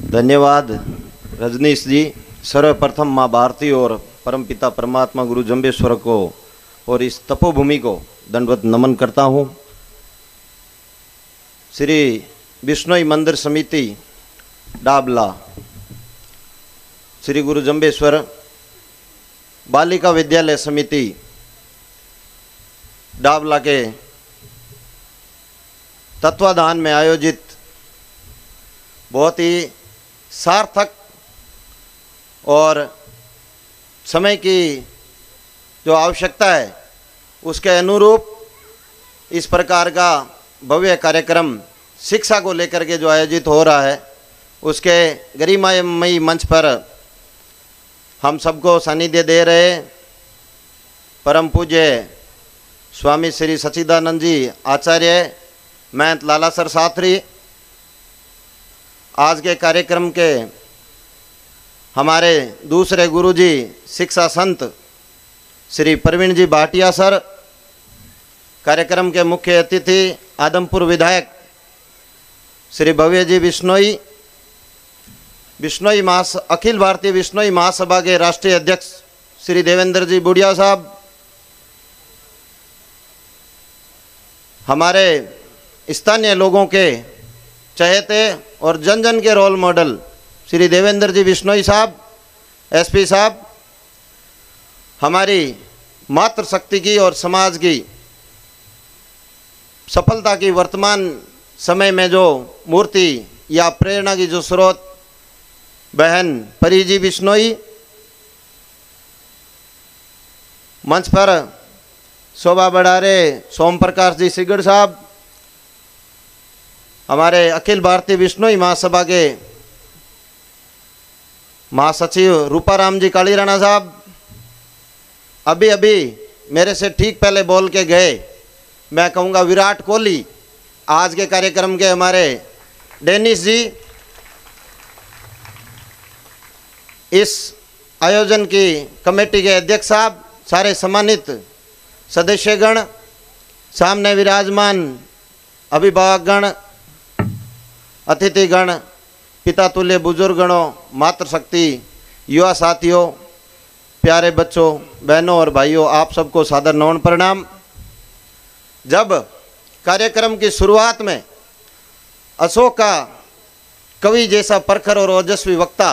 धन्यवाद रजनीश जी। सर्वप्रथम माँ भारती और परमपिता परमात्मा गुरु जंबेश्वर को और इस तपोभूमि को दंडवत नमन करता हूँ। श्री बिश्नोई मंदिर समिति डाबला, श्री गुरु जंबेश्वर बालिका विद्यालय समिति डाबला के तत्वाधान में आयोजित बहुत ही सार्थक और समय की जो आवश्यकता है उसके अनुरूप इस प्रकार का भव्य कार्यक्रम शिक्षा को लेकर के जो आयोजित हो रहा है, उसके गरिमामयी मंच पर हम सबको सानिध्य दे रहे परम पूज्य स्वामी श्री सच्चिदानंद जी आचार्य महंत लालासर शास्त्री, आज के कार्यक्रम के हमारे दूसरे गुरुजी शिक्षा संत श्री प्रवीण जी भाटिया सर, कार्यक्रम के मुख्य अतिथि आदमपुर विधायक श्री भव्य जी बिश्नोई, अखिल भारतीय बिश्नोई महासभा के राष्ट्रीय अध्यक्ष श्री देवेंद्र जी बुढ़िया साहब, हमारे स्थानीय लोगों के चहेते और जन जन के रोल मॉडल श्री देवेंद्र जी बिश्नोई साहब, एसपी साहब, हमारी मातृशक्ति की और समाज की सफलता की वर्तमान समय में जो मूर्ति या प्रेरणा की जो स्रोत बहन परी जी बिश्नोई, मंच पर शोभा बढ़ा रहे सोम प्रकाश जी सिगड़ साहब, हमारे अखिल भारतीय बिश्नोई महासभा के महासचिव रूपाराम जी कालीराणा साहब, अभी अभी मेरे से ठीक पहले बोल के गए, मैं कहूँगा विराट कोहली, आज के कार्यक्रम के हमारे डेनिस जी, इस आयोजन की कमेटी के अध्यक्ष साहब, सारे सम्मानित सदस्यगण, सामने विराजमान अभिभावकगण, अतिथिगण, पिता तुल्य बुजुर्गणों, मातृशक्ति, युवा साथियों, प्यारे बच्चों, बहनों और भाइयों, आप सबको सादर नमन प्रणाम। जब कार्यक्रम की शुरुआत में अशोक का कवि जैसा प्रखर और ओजस्वी वक्ता,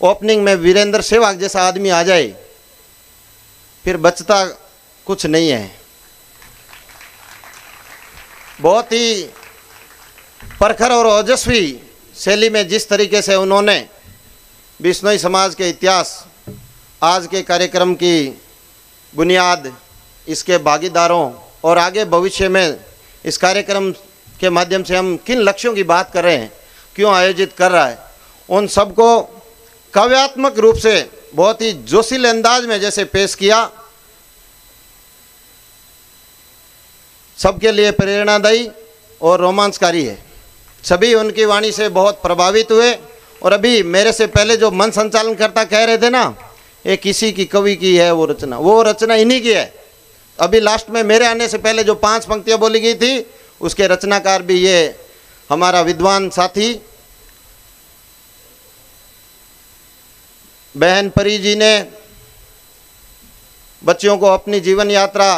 ओपनिंग में वीरेंद्र सहवाग जैसा आदमी आ जाए, फिर बचता कुछ नहीं है। बहुत ही प्रखर और ओजस्वी शैली में जिस तरीके से उन्होंने बिश्नोई समाज के इतिहास, आज के कार्यक्रम की बुनियाद, इसके भागीदारों और आगे भविष्य में इस कार्यक्रम के माध्यम से हम किन लक्ष्यों की बात कर रहे हैं, क्यों आयोजित कर रहा है, उन सबको काव्यात्मक रूप से बहुत ही जोशीले अंदाज में जैसे पेश किया, सबके लिए प्रेरणादायी और रोमांचकारी है। सभी उनकी वाणी से बहुत प्रभावित हुए। और अभी मेरे से पहले जो मन संचालन करता कह रहे थे ना, ये किसी की कवि की है वो रचना इन्हीं की है। अभी लास्ट में मेरे आने से पहले जो 5 पंक्तियां बोली गई थी, उसके रचनाकार भी ये हमारा विद्वान साथी बहन परी जी ने बच्चों को अपनी जीवन यात्रा,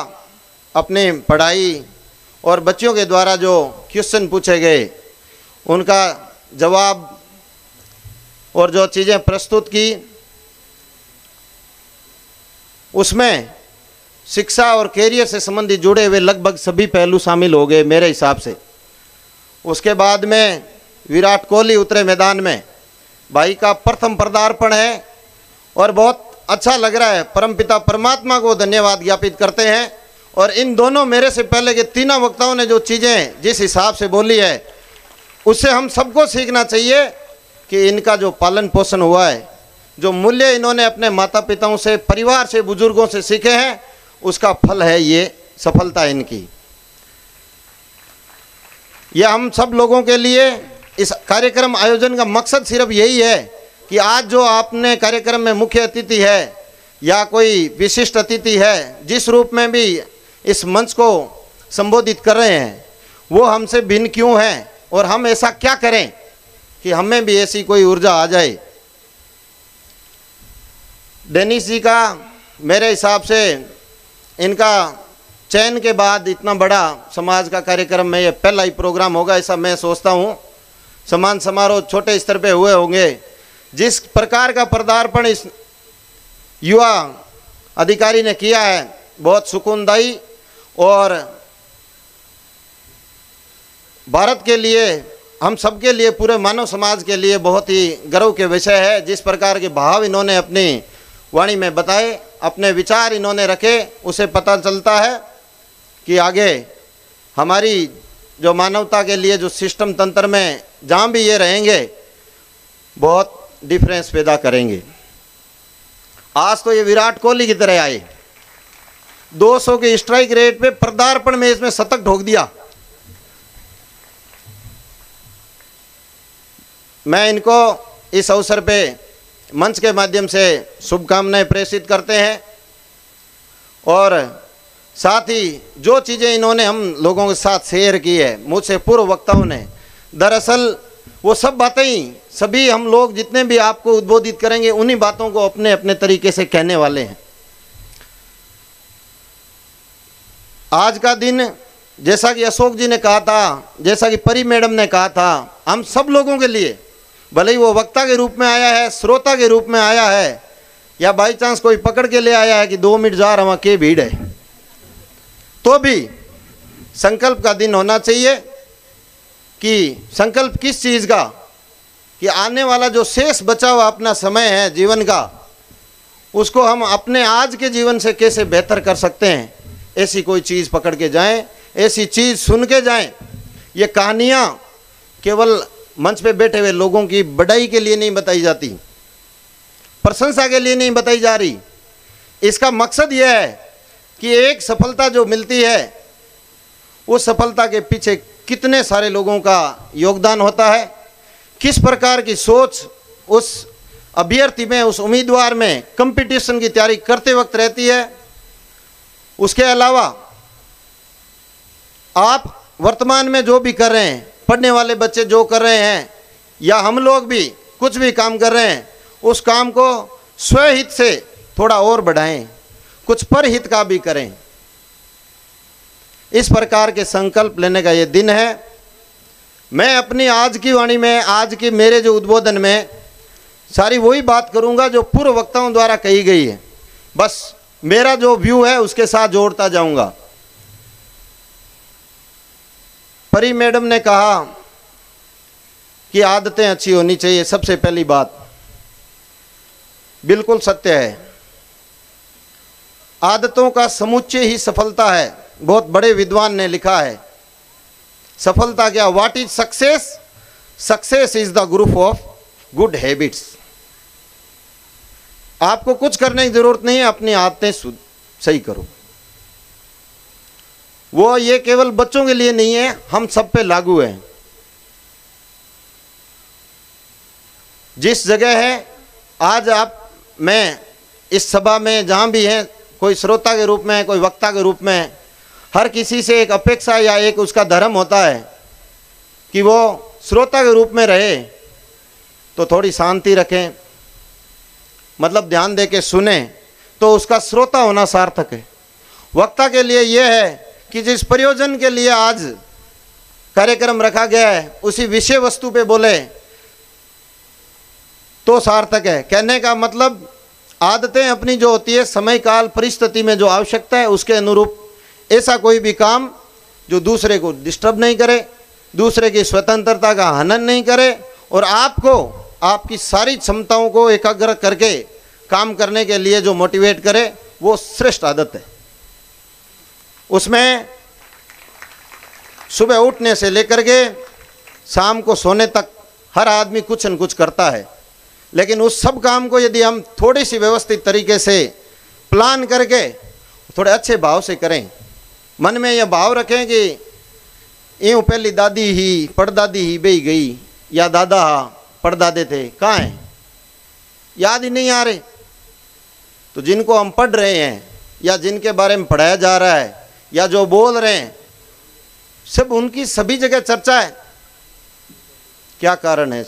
अपनी पढ़ाई और बच्चों के द्वारा जो क्वेश्चन पूछे गए उनका जवाब और जो चीज़ें प्रस्तुत की, उसमें शिक्षा और कैरियर से संबंधित जुड़े हुए लगभग सभी पहलू शामिल हो गए मेरे हिसाब से। उसके बाद में विराट कोहली उतरे मैदान में, भाई का प्रथम पदार्पण है और बहुत अच्छा लग रहा है। परमपिता परमात्मा को धन्यवाद ज्ञापित करते हैं। और इन दोनों मेरे से पहले के तीनों वक्ताओं ने जो चीज़ें जिस हिसाब से बोली है, उससे हम सबको सीखना चाहिए कि इनका जो पालन पोषण हुआ है, जो मूल्य इन्होंने अपने माता पिताओं से, परिवार से, बुजुर्गों से सीखे हैं, उसका फल है ये सफलता इनकी। यह हम सब लोगों के लिए इस कार्यक्रम आयोजन का मकसद सिर्फ यही है कि आज जो आपने कार्यक्रम में मुख्य अतिथि है या कोई विशिष्ट अतिथि है, जिस रूप में भी इस मंच को संबोधित कर रहे हैं, वो हमसे भिन्न क्यों हैं और हम ऐसा क्या करें कि हमें भी ऐसी कोई ऊर्जा आ जाए। डेनिस जी का मेरे हिसाब से इनका चयन के बाद इतना बड़ा समाज का कार्यक्रम में ये पहला ही प्रोग्राम होगा, ऐसा मैं सोचता हूँ। सम्मान समारोह छोटे स्तर पे हुए होंगे। जिस प्रकार का पदार्पण इस युवा अधिकारी ने किया है बहुत सुकूनदायी और भारत के लिए, हम सबके लिए, पूरे मानव समाज के लिए बहुत ही गर्व के विषय है। जिस प्रकार के भाव इन्होंने अपनी वाणी में बताए, अपने विचार इन्होंने रखे, उसे पता चलता है कि आगे हमारी जो मानवता के लिए जो सिस्टम तंत्र में जहाँ भी ये रहेंगे बहुत डिफरेंस पैदा करेंगे। आज तो ये विराट कोहली की तरह आए, 200 के स्ट्राइक रेट पे पदार्पण में इसमें शतक ठोक दिया। मैं इनको इस अवसर पे मंच के माध्यम से शुभकामनाएं प्रेषित करते हैं और साथ ही जो चीज़ें इन्होंने हम लोगों के साथ शेयर की है मुझसे पूर्व वक्ताओं ने, दरअसल वो सब बातें ही सभी हम लोग जितने भी आपको उद्बोधित करेंगे उन्हीं बातों को अपने अपने तरीके से कहने वाले हैं। आज का दिन जैसा कि अशोक जी ने कहा था, जैसा कि परी मैडम ने कहा था, हम सब लोगों के लिए, भले ही वो वक्ता के रूप में आया है, श्रोता के रूप में आया है, या बाई चांस कोई पकड़ के ले आया है कि 2 मिनट जा रहा के भीड़ है, तो भी संकल्प का दिन होना चाहिए। कि संकल्प किस चीज़ का, कि आने वाला जो शेष बचा हुआ अपना समय है जीवन का, उसको हम अपने आज के जीवन से कैसे बेहतर कर सकते हैं, ऐसी कोई चीज़ पकड़ के जाएं, ऐसी चीज़ सुन के जाएं। ये कहानियाँ केवल मंच पे बैठे हुए लोगों की बढ़ाई के लिए नहीं बताई जाती, प्रशंसा के लिए नहीं बताई जा रही। इसका मकसद यह है कि एक सफलता जो मिलती है, उस सफलता के पीछे कितने सारे लोगों का योगदान होता है, किस प्रकार की सोच उस अभ्यर्थी में, उस उम्मीदवार में कंपटीशन की तैयारी करते वक्त रहती है। उसके अलावा आप वर्तमान में जो भी कर रहे हैं, पढ़ने वाले बच्चे जो कर रहे हैं, या हम लोग भी कुछ भी काम कर रहे हैं, उस काम को स्वहित से थोड़ा और बढ़ाएं, कुछ परहित का भी करें। इस प्रकार के संकल्प लेने का ये दिन है। मैं अपनी आज की वाणी में, आज के मेरे जो उद्बोधन में सारी वही बात करूंगा जो पूर्व वक्ताओं द्वारा कही गई है, बस मेरा जो व्यू है उसके साथ जोड़ता जाऊंगा। परी मैडम ने कहा कि आदतें अच्छी होनी चाहिए, सबसे पहली बात बिल्कुल सत्य है। आदतों का समुच्चय ही सफलता है। बहुत बड़े विद्वान ने लिखा है, सफलता क्या, what is success, success is the group of good habits. आपको कुछ करने की जरूरत नहीं है, अपनी आदतें सही करो। वो ये केवल बच्चों के लिए नहीं है, हम सब पे लागू है। जिस जगह है आज आप, मैं इस सभा में जहां भी हैं, कोई श्रोता के रूप में, कोई वक्ता के रूप में, हर किसी से एक अपेक्षा या एक उसका धर्म होता है कि वो श्रोता के रूप में रहे तो थोड़ी शांति रखें, मतलब ध्यान दे के सुने, तो उसका श्रोता होना सार्थक है। वक्ता के लिए यह है कि जिस प्रयोजन के लिए आज कार्यक्रम रखा गया है उसी विषय वस्तु पे बोले तो सार्थक है। कहने का मतलब आदतें अपनी जो होती है, समय काल परिस्थिति में जो आवश्यकता है उसके अनुरूप ऐसा कोई भी काम जो दूसरे को डिस्टर्ब नहीं करे, दूसरे की स्वतंत्रता का हनन नहीं करे और आपको आपकी सारी क्षमताओं को एकाग्र करके काम करने के लिए जो मोटिवेट करे, वो श्रेष्ठ आदत है। उसमें सुबह उठने से लेकर के शाम को सोने तक हर आदमी कुछ न कुछ करता है, लेकिन उस सब काम को यदि हम थोड़ी सी व्यवस्थित तरीके से प्लान करके थोड़े अच्छे भाव से करें, मन में यह भाव रखें कि यूँ पहली दादी ही पड़दादी ही बही गई, या दादा पड़दादे थे, कहाँ हैं, याद ही नहीं आ रहे। तो जिनको हम पढ़ रहे हैं या जिनके बारे में पढ़ाया जा रहा है या जो बोल रहे हैं, सब उनकी सभी जगह चर्चा है। क्या कारण है?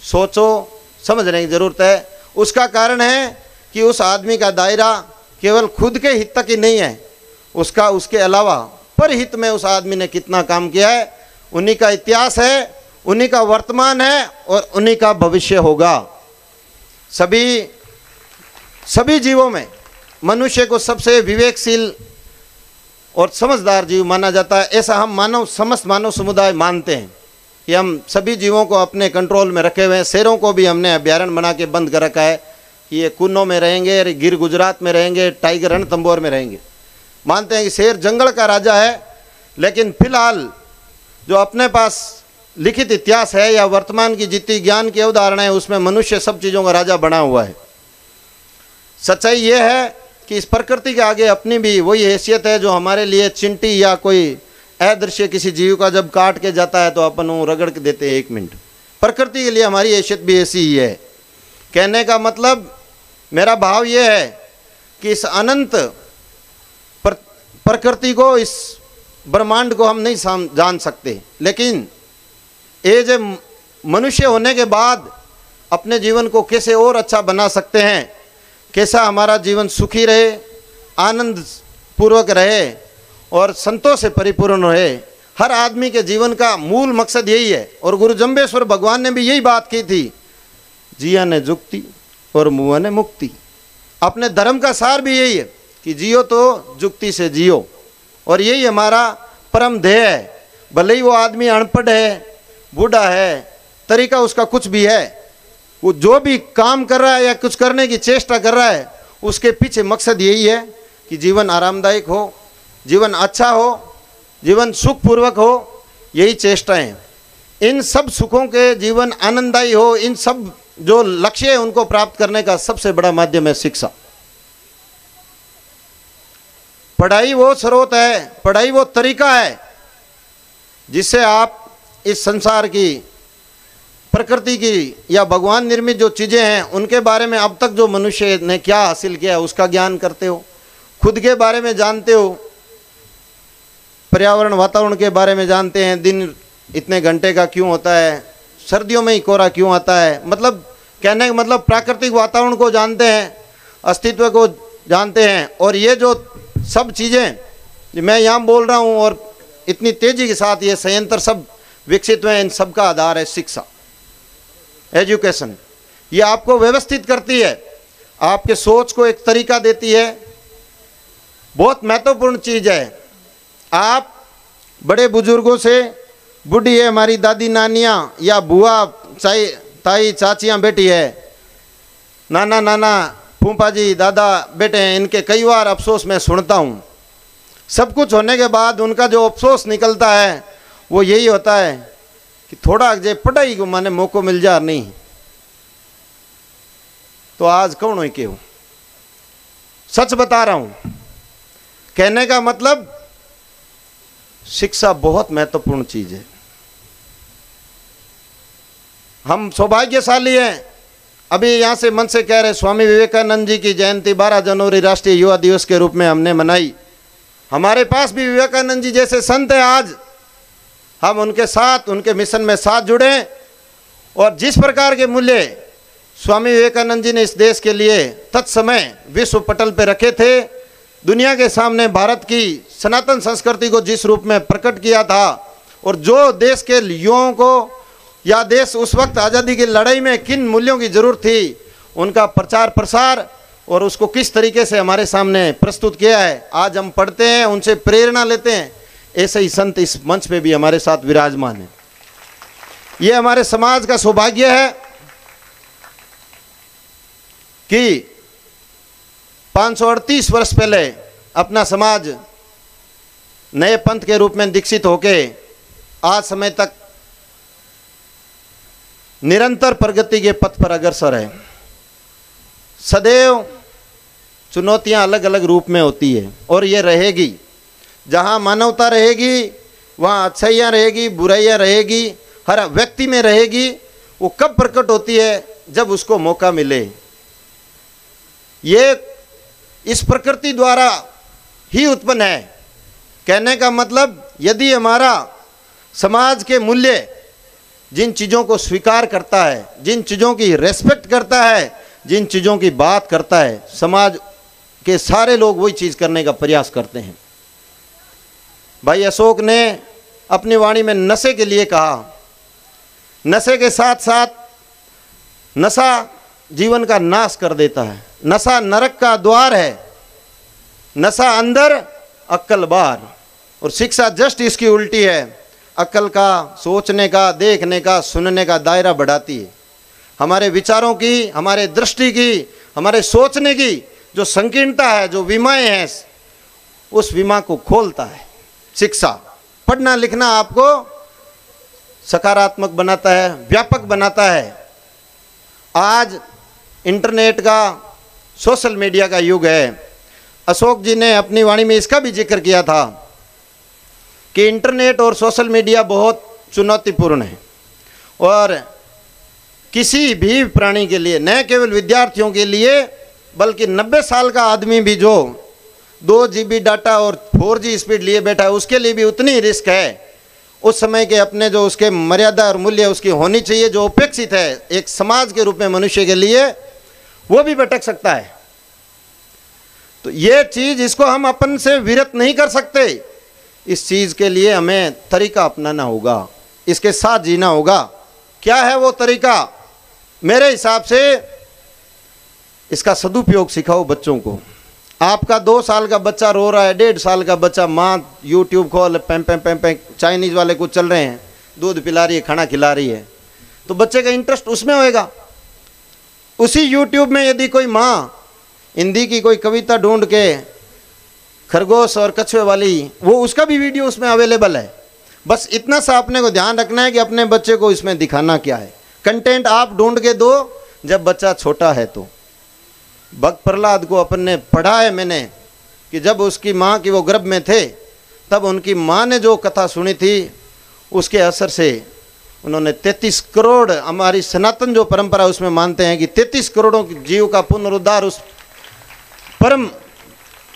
सोचो समझने की ज़रूरत है। उसका कारण है कि उस आदमी का दायरा केवल खुद के हित तक ही नहीं है, उसके अलावा परहित में उस आदमी ने कितना काम किया है, उन्हीं का इतिहास है, उन्हीं का वर्तमान है और उन्हीं का भविष्य होगा। सभी जीवों में मनुष्य को सबसे विवेकशील और समझदार जीव माना जाता है। ऐसा हम समस्त मानव समुदाय मानते हैं कि हम सभी जीवों को अपने कंट्रोल में रखे हुए हैं। शेरों को भी हमने अभ्यारण्य बना के बंद कर रखा है कि ये कुन्नों में रहेंगे, गिर गुजरात में रहेंगे, टाइगर रणथंभौर में रहेंगे। मानते हैं कि शेर जंगल का राजा है, लेकिन फिलहाल जो अपने पास लिखित इतिहास है या वर्तमान की जितनी ज्ञान की अवधारणा है, उसमें मनुष्य सब चीज़ों का राजा बना हुआ है। सच्चाई ये है कि इस प्रकृति के आगे अपनी भी वही हैसियत है जो हमारे लिए चिंटी या कोई अदृश्य किसी जीव का जब काट के जाता है तो अपन वो रगड़ के देते हैं 1 मिनट। प्रकृति के लिए हमारी हैसियत भी ऐसी ही है। कहने का मतलब मेरा भाव ये है कि इस अनंत प्रकृति को, इस ब्रह्मांड को हम नहीं जान सकते, लेकिन एज ए मनुष्य होने के बाद अपने जीवन को कैसे और अच्छा बना सकते हैं, कैसा हमारा जीवन सुखी रहे, आनंद पूर्वक रहे और संतोष से परिपूर्ण रहे। हर आदमी के जीवन का मूल मकसद यही है। और गुरु जम्बेश्वर भगवान ने भी यही बात की थी, जिया ने जुक्ति और मुआ ने मुक्ति। अपने धर्म का सार भी यही है कि जियो तो जुक्ति से जियो, और यही हमारा परम ध्येय है। भले ही वो आदमी अनपढ़ है, बूढ़ा है, तरीका उसका कुछ भी है, वो जो भी काम कर रहा है या कुछ करने की चेष्टा कर रहा है, उसके पीछे मकसद यही है कि जीवन आरामदायक हो, जीवन अच्छा हो, जीवन सुखपूर्वक हो। यही चेष्टाएं, इन सब सुखों के जीवन आनंददायी हो, इन सब जो लक्ष्य है उनको प्राप्त करने का सबसे बड़ा माध्यम है शिक्षा। पढ़ाई वो स्रोत है, पढ़ाई वो तरीका है जिससे आप इस संसार की, प्रकृति की या भगवान निर्मित जो चीज़ें हैं उनके बारे में अब तक जो मनुष्य ने क्या हासिल किया है उसका ज्ञान करते हो, खुद के बारे में जानते हो, पर्यावरण वातावरण के बारे में जानते हैं, दिन इतने घंटे का क्यों होता है, सर्दियों में ही कोहरा क्यों आता है, मतलब कहने का मतलब प्राकृतिक वातावरण को जानते हैं, अस्तित्व को जानते हैं। और ये जो सब चीज़ें मैं यहाँ बोल रहा हूँ और इतनी तेज़ी के साथ ये संयंत्र सब विकसित हुए हैं, इन सब का आधार है शिक्षा, एजुकेशन। ये आपको व्यवस्थित करती है, आपके सोच को एक तरीका देती है, बहुत महत्वपूर्ण चीज़ है। आप बड़े बुजुर्गों से, बूढ़ी है हमारी दादी नानियाँ या बुआ ताई चाचियाँ बेटी है, नाना नाना फूफा जी दादा बेटे हैं, इनके कई बार अफसोस मैं सुनता हूँ। सब कुछ होने के बाद उनका जो अफसोस निकलता है वो यही होता है कि थोड़ा जे पढ़ाई को माने मौको मिल जा नहीं तो आज कौन हो के हो। सच बता रहा हूँ, कहने का मतलब शिक्षा बहुत महत्वपूर्ण चीज है। हम सौभाग्यशाली हैं, अभी यहाँ से मन से कह रहे स्वामी विवेकानंद जी की जयंती 12 जनवरी राष्ट्रीय युवा दिवस के रूप में हमने मनाई। हमारे पास भी विवेकानंद जी जैसे संत हैं, आज हम उनके साथ, उनके मिशन में साथ जुड़े और जिस प्रकार के मूल्य स्वामी विवेकानंद जी ने इस देश के लिए तत्समय विश्व पटल पर रखे थे, दुनिया के सामने भारत की सनातन संस्कृति को जिस रूप में प्रकट किया था और जो देश के युवाओं को या देश उस वक्त आज़ादी की लड़ाई में किन मूल्यों की जरूरत थी, उनका प्रचार प्रसार और उसको किस तरीके से हमारे सामने प्रस्तुत किया है, आज हम पढ़ते हैं, उनसे प्रेरणा लेते हैं। ऐसे ही संत इस मंच पे भी हमारे साथ विराजमान हैं। ये हमारे समाज का सौभाग्य है कि 538 वर्ष पहले अपना समाज नए पंथ के रूप में दीक्षित होके आज समय तक निरंतर प्रगति के पथ पर अग्रसर है। सदैव चुनौतियां अलग अलग रूप में होती है और ये रहेगी। जहां मानवता रहेगी वहां अच्छाइयाँ रहेगी, बुराइयां रहेगी, हर व्यक्ति में रहेगी। वो कब प्रकट होती है? जब उसको मौका मिले। ये इस प्रकृति द्वारा ही उत्पन्न है। कहने का मतलब यदि हमारा समाज के मूल्य जिन चीज़ों को स्वीकार करता है, जिन चीज़ों की रेस्पेक्ट करता है, जिन चीज़ों की बात करता है, समाज के सारे लोग वही चीज़ करने का प्रयास करते हैं। भाई अशोक ने अपनी वाणी में नशे के लिए कहा, नशे के साथ साथ नशा जीवन का नाश कर देता है, नशा नरक का द्वार है, नशा अंदर अक्ल बाहर, और शिक्षा जस्ट इसकी उल्टी है। अक्ल का, सोचने का, देखने का, सुनने का दायरा बढ़ाती है, हमारे विचारों की, हमारे दृष्टि की, हमारे सोचने की जो संकीर्णता है, जो विमाएँ हैं, उस विमा को खोलता है शिक्षा। पढ़ना लिखना आपको सकारात्मक बनाता है, व्यापक बनाता है। आज इंटरनेट का, सोशल मीडिया का युग है। अशोक जी ने अपनी वाणी में इसका भी जिक्र किया था कि इंटरनेट और सोशल मीडिया बहुत चुनौतीपूर्ण है, और किसी भी प्राणी के लिए, न केवल विद्यार्थियों के लिए, बल्कि 90 साल का आदमी भी जो 2 GB डाटा और 4G स्पीड लिए बैठा है, उसके लिए भी उतनी रिस्क है। उस समय के अपने जो उसके मर्यादा और मूल्य उसकी होनी चाहिए, जो अपेक्षित है एक समाज के रूप में मनुष्य के लिए, वो भी भटक सकता है। तो ये चीज़, इसको हम अपन से विरत नहीं कर सकते। इस चीज़ के लिए हमें तरीका अपनाना होगा, इसके साथ जीना होगा। क्या है वो तरीका? मेरे हिसाब से इसका सदुपयोग सिखाओ बच्चों को। आपका 2 साल का बच्चा रो रहा है, 1.5 साल का बच्चा, माँ यूट्यूब खोल, पैं पैं पैं पैं चाइनीज़ वाले कुछ चल रहे हैं, दूध पिला रही है, खाना खिला रही है, तो बच्चे का इंटरेस्ट उसमें होएगा। उसी यूट्यूब में यदि कोई माँ हिंदी की कोई कविता ढूंढ के, खरगोश और कछुए वाली, वो उसका भी वीडियो उसमें अवेलेबल है। बस इतना सा अपने को ध्यान रखना है कि अपने बच्चे को इसमें दिखाना क्या है। कंटेंट आप ढूंढ के दो जब बच्चा छोटा है। तो भक्त प्रहलाद को अपन ने पढ़ा है मैंने कि जब उसकी माँ की वो गर्भ में थे, तब उनकी माँ ने जो कथा सुनी थी, उसके असर से उन्होंने 33 करोड़, हमारी सनातन जो परंपरा उसमें मानते हैं कि 33 करोड़ों जीव का पुनरुद्धार उस परम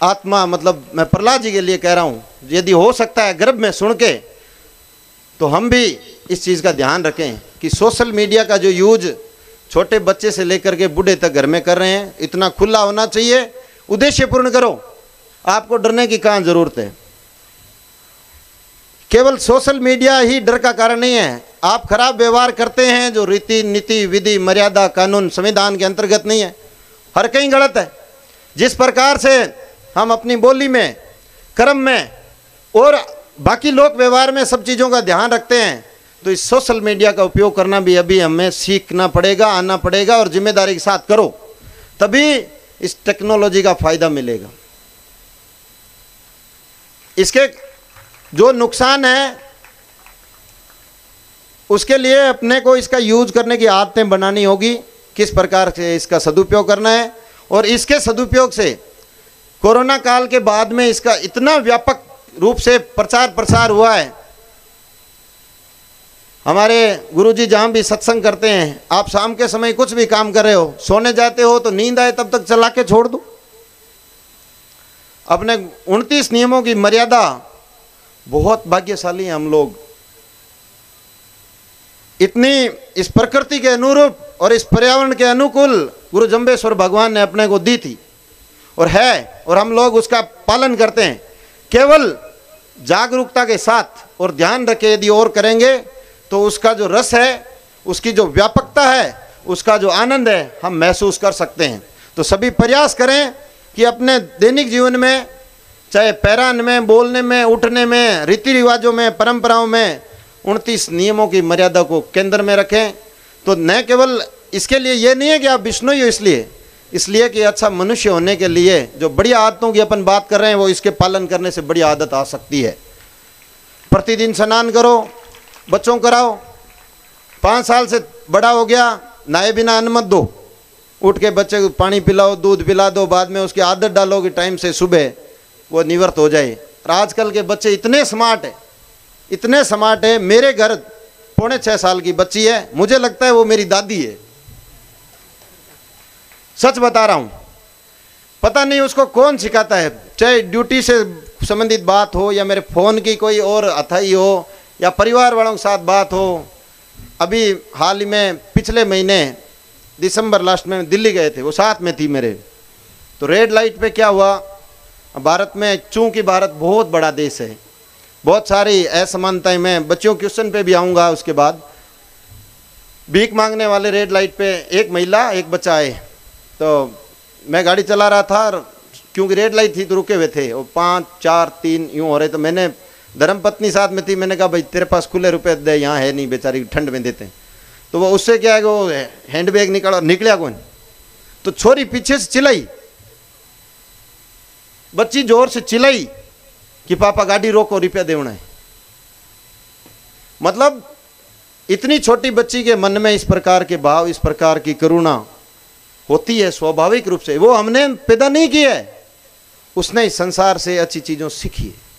आत्मा, मतलब मैं प्रहलाद जी के लिए कह रहा हूँ, यदि हो सकता है गर्भ में सुन के, तो हम भी इस चीज़ का ध्यान रखें कि सोशल मीडिया का जो यूज छोटे बच्चे से लेकर के बूढ़े तक घर में कर रहे हैं, इतना खुला होना चाहिए। उद्देश्यपूर्ण करो, आपको डरने की कहाँ जरूरत है। केवल सोशल मीडिया ही डर का कारण नहीं है। आप खराब व्यवहार करते हैं जो रीति नीति विधि मर्यादा कानून संविधान के अंतर्गत नहीं है, हर कहीं गलत है। जिस प्रकार से हम अपनी बोली में, कर्म में और बाकी लोक व्यवहार में सब चीज़ों का ध्यान रखते हैं, तो इस सोशल मीडिया का उपयोग करना भी अभी हमें सीखना पड़ेगा, आना पड़ेगा, और जिम्मेदारी के साथ करो, तभी इस टेक्नोलॉजी का फायदा मिलेगा। इसके जो नुकसान है उसके लिए अपने को इसका यूज करने की आदतें बनानी होगी, किस प्रकार से इसका सदुपयोग करना है। और इसके सदुपयोग से कोरोना काल के बाद में इसका इतना व्यापक रूप से प्रचार प्रसार हुआ है। हमारे गुरुजी जहाँ भी सत्संग करते हैं, आप शाम के समय कुछ भी काम कर रहे हो, सोने जाते हो तो नींद आए तब तक चला के छोड़ दो। अपने 29 नियमों की मर्यादा, बहुत भाग्यशाली हैं हम लोग। इतनी इस प्रकृति के अनुरूप और इस पर्यावरण के अनुकूल गुरु जम्बेश्वर भगवान ने अपने को दी थी और है, और हम लोग उसका पालन करते हैं। केवल जागरूकता के साथ और ध्यान रखे यदि और करेंगे तो उसका जो रस है, उसकी जो व्यापकता है, उसका जो आनंद है, हम महसूस कर सकते हैं। तो सभी प्रयास करें कि अपने दैनिक जीवन में, चाहे पैरान में, बोलने में, उठने में, रीति रिवाजों में, परंपराओं में 29 नियमों की मर्यादा को केंद्र में रखें। तो न केवल इसके लिए ये नहीं है कि आप विष्णु ही हो, इसलिए कि अच्छा मनुष्य होने के लिए जो बढ़िया आदतों की अपन बात कर रहे हैं, वो इसके पालन करने से बढ़िया आदत आ सकती है। प्रतिदिन स्नान करो, बच्चों को कराओ। 5 साल से बड़ा हो गया, नहाए बिना अन्न मत दो, उठ के बच्चे को पानी पिलाओ, दूध पिला दो, बाद में उसकी आदत डालो कि टाइम से सुबह वो निवृत्त हो जाए। और आजकल के बच्चे इतने स्मार्ट है, इतने स्मार्ट है। मेरे घर 5.5 साल की बच्ची है, मुझे लगता है वो मेरी दादी है, सच बता रहा हूं। पता नहीं उसको कौन सिखाता है, चाहे ड्यूटी से संबंधित बात हो, या मेरे फ़ोन की कोई और अथाई हो, या परिवार वालों के साथ बात हो, अभी हाल ही में पिछले महीने दिसंबर लास्ट में दिल्ली गए थे, वो साथ में थी मेरे। तो रेड लाइट पे क्या हुआ, भारत में चूंकि भारत बहुत बड़ा देश है, बहुत सारी असमानताएं, मैं बच्चों क्वेश्चन पे भी आऊँगा। उसके बाद भीख मांगने वाले रेड लाइट पे एक महिला एक बच्चा आए, तो मैं गाड़ी चला रहा था, क्योंकि रेड लाइट थी तो रुके हुए थे, वो 5 4 3 यूँ हो रहे। तो मैंने, धर्मपत्नी साथ में थी, मैंने कहा भाई तेरे पास खुले रुपए दे, यहाँ है नहीं, बेचारी ठंड में देते हैं। तो वो उससे क्या है, वो हैंड बैग निकला कौन, तो छोरी पीछे से चिल्लाई, बच्ची जोर से चिल्लाई कि पापा गाड़ी रोको, रुपया देना है। मतलब इतनी छोटी बच्ची के मन में इस प्रकार के भाव, इस प्रकार की करुणा होती है स्वाभाविक रूप से। वो हमने पैदा नहीं किया है, उसने इस संसार से अच्छी चीज़ों सीखी है।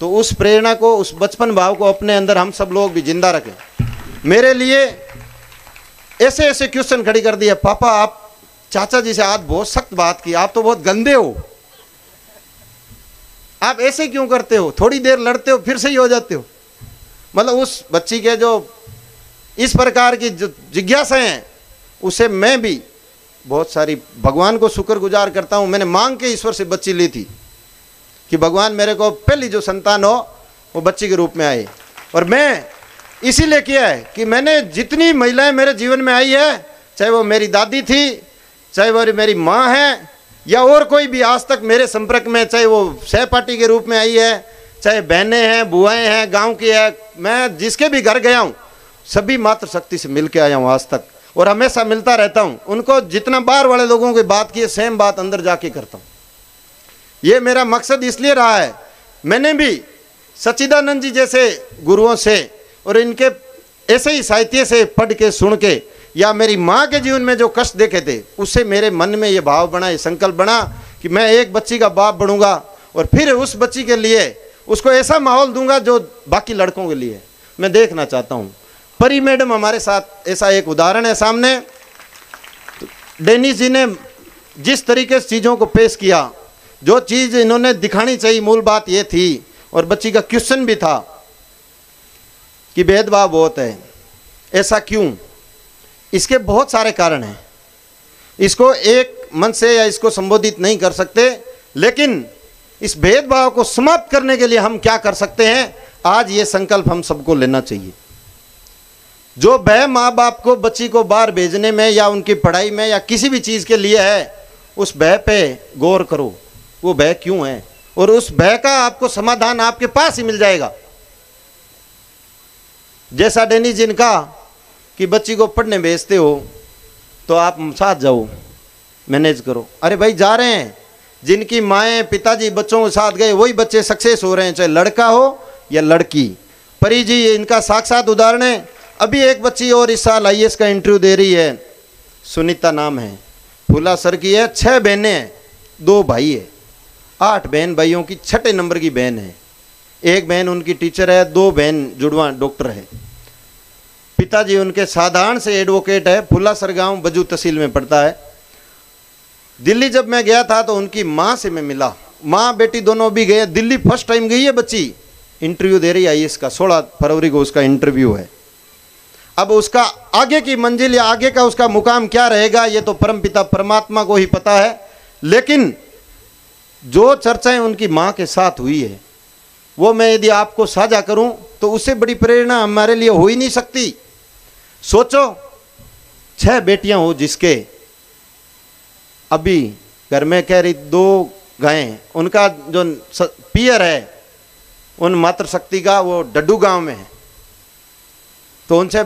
तो उस प्रेरणा को, उस बचपन भाव को अपने अंदर हम सब लोग भी जिंदा रखें। मेरे लिए ऐसे ऐसे क्वेश्चन खड़ी कर दिया, पापा आप चाचा जी से आज बहुत सख्त बात की, आप तो बहुत गंदे हो, आप ऐसे क्यों करते हो, थोड़ी देर लड़ते हो फिर सही हो जाते हो। मतलब उस बच्ची के जो इस प्रकार की जो जिज्ञासाएं हैं, उसे मैं भी बहुत सारी भगवान को शुक्रगुजार करता हूँ। मैंने मांग के ईश्वर से बच्ची ली थी कि भगवान मेरे को पहली जो संतान हो वो बच्ची के रूप में आए। और मैं इसीलिए किया है कि मैंने जितनी महिलाएं मेरे जीवन में आई है, चाहे वो मेरी दादी थी, चाहे वो मेरी माँ है, या और कोई भी आज तक मेरे संपर्क में, चाहे वो सहपाठी के रूप में आई है, चाहे बहनें हैं, बुआएं हैं, गांव की है, मैं जिसके भी घर गया हूँ सभी मातृशक्ति से मिल के आया हूँ आज तक, और हमेशा मिलता रहता हूँ उनको। जितना बाहर वाले लोगों की बात की है, सेम बात अंदर जाके करता हूँ। ये मेरा मकसद इसलिए रहा है। मैंने भी सच्चिदानंद जी जैसे गुरुओं से और इनके ऐसे ही साहित्य से पढ़ के, सुन के, या मेरी माँ के जीवन में जो कष्ट देखे थे, उससे मेरे मन में ये भाव बना, ये संकल्प बना कि मैं एक बच्ची का बाप बनूंगा और फिर उस बच्ची के लिए उसको ऐसा माहौल दूंगा जो बाकी लड़कों के लिए मैं देखना चाहता हूँ। परी मैडम हमारे साथ ऐसा एक उदाहरण है सामने। डेनिस जी ने जिस तरीके से चीज़ों को पेश किया, जो चीज़ इन्होंने दिखानी चाहिए, मूल बात ये थी, और बच्ची का क्वेश्चन भी था कि भेदभाव बहुत है, ऐसा क्यों। इसके बहुत सारे कारण हैं, इसको एक मन से या इसको संबोधित नहीं कर सकते, लेकिन इस भेदभाव को समाप्त करने के लिए हम क्या कर सकते हैं, आज ये संकल्प हम सबको लेना चाहिए। जो भय माँ बाप को बच्ची को बाहर भेजने में या उनकी पढ़ाई में या किसी भी चीज़ के लिए है, उस भय पे गौर करो, वो भय क्यों है, और उस भय का आपको समाधान आपके पास ही मिल जाएगा। जैसा डेनिस जी ने कहा कि बच्ची को पढ़ने भेजते हो तो आप साथ जाओ, मैनेज करो। अरे भाई जा रहे हैं, जिनकी माएँ पिताजी बच्चों के साथ गए वही बच्चे सक्सेस हो रहे हैं, चाहे लड़का हो या लड़की। परी जी इनका साक्षात उदाहरण है। अभी एक बच्ची और इस साल IAS का इंटरव्यू दे रही है, सुनीता नाम है, फूला सर की है, 6 बहनें हैं, 2 भाई है, 8 बहन भाइयों की 6ठे नंबर की बहन है। एक बहन उनकी टीचर है, 2 बहन जुड़वा डॉक्टर है। पिताजी उनके साधारण से एडवोकेट है, फुल्लासर गांव बजू तहसील में पड़ता है। दिल्ली जब मैं गया था तो उनकी माँ से मैं मिला, माँ बेटी दोनों भी गए। दिल्ली फर्स्ट टाइम गई है बच्ची, इंटरव्यू दे रही है IAS का, 16 फरवरी को उसका इंटरव्यू है। अब उसका आगे की मंजिल या आगे का उसका मुकाम क्या रहेगा, ये तो परमपिता परमात्मा को ही पता है। लेकिन जो चर्चाएं उनकी माँ के साथ हुई है, वो मैं यदि आपको साझा करूं तो उससे बड़ी प्रेरणा हमारे लिए हो ही नहीं सकती। सोचो 6 बेटियां हो जिसके, अभी घर में कह रही 2 गायें, उनका जो पियर है उन मातृशक्ति का वो डड्डू गांव में है। तो उनसे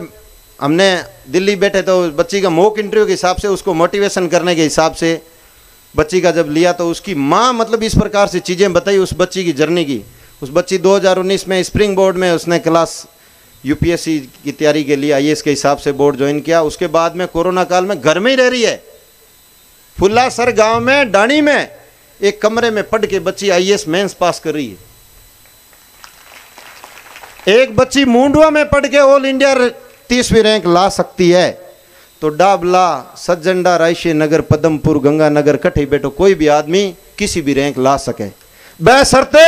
हमने दिल्ली बैठे तो बच्ची का मॉक इंटरव्यू के हिसाब से, उसको मोटिवेशन करने के हिसाब से बच्ची का जब लिया तो उसकी माँ मतलब इस प्रकार से चीज़ें बताई उस बच्ची की जर्नी की। उस बच्ची 2019 में स्प्रिंग बोर्ड में उसने क्लास UPSC की तैयारी के लिए IAS के हिसाब से बोर्ड ज्वाइन किया। उसके बाद में कोरोना काल में घर में ही रह रही है, फुल्लासर गांव में डाणी में एक कमरे में पढ़ के बच्ची IAS मेंस पास कर रही है। एक बच्ची मुंडवा में पढ़ के ऑल इंडिया 30वीं रैंक ला सकती है। तो डाबला, सज्जंडा, रायशी नगर, पदमपुर, गंगानगर, कठी बैठो कोई भी आदमी किसी भी रैंक ला सके, बशर्ते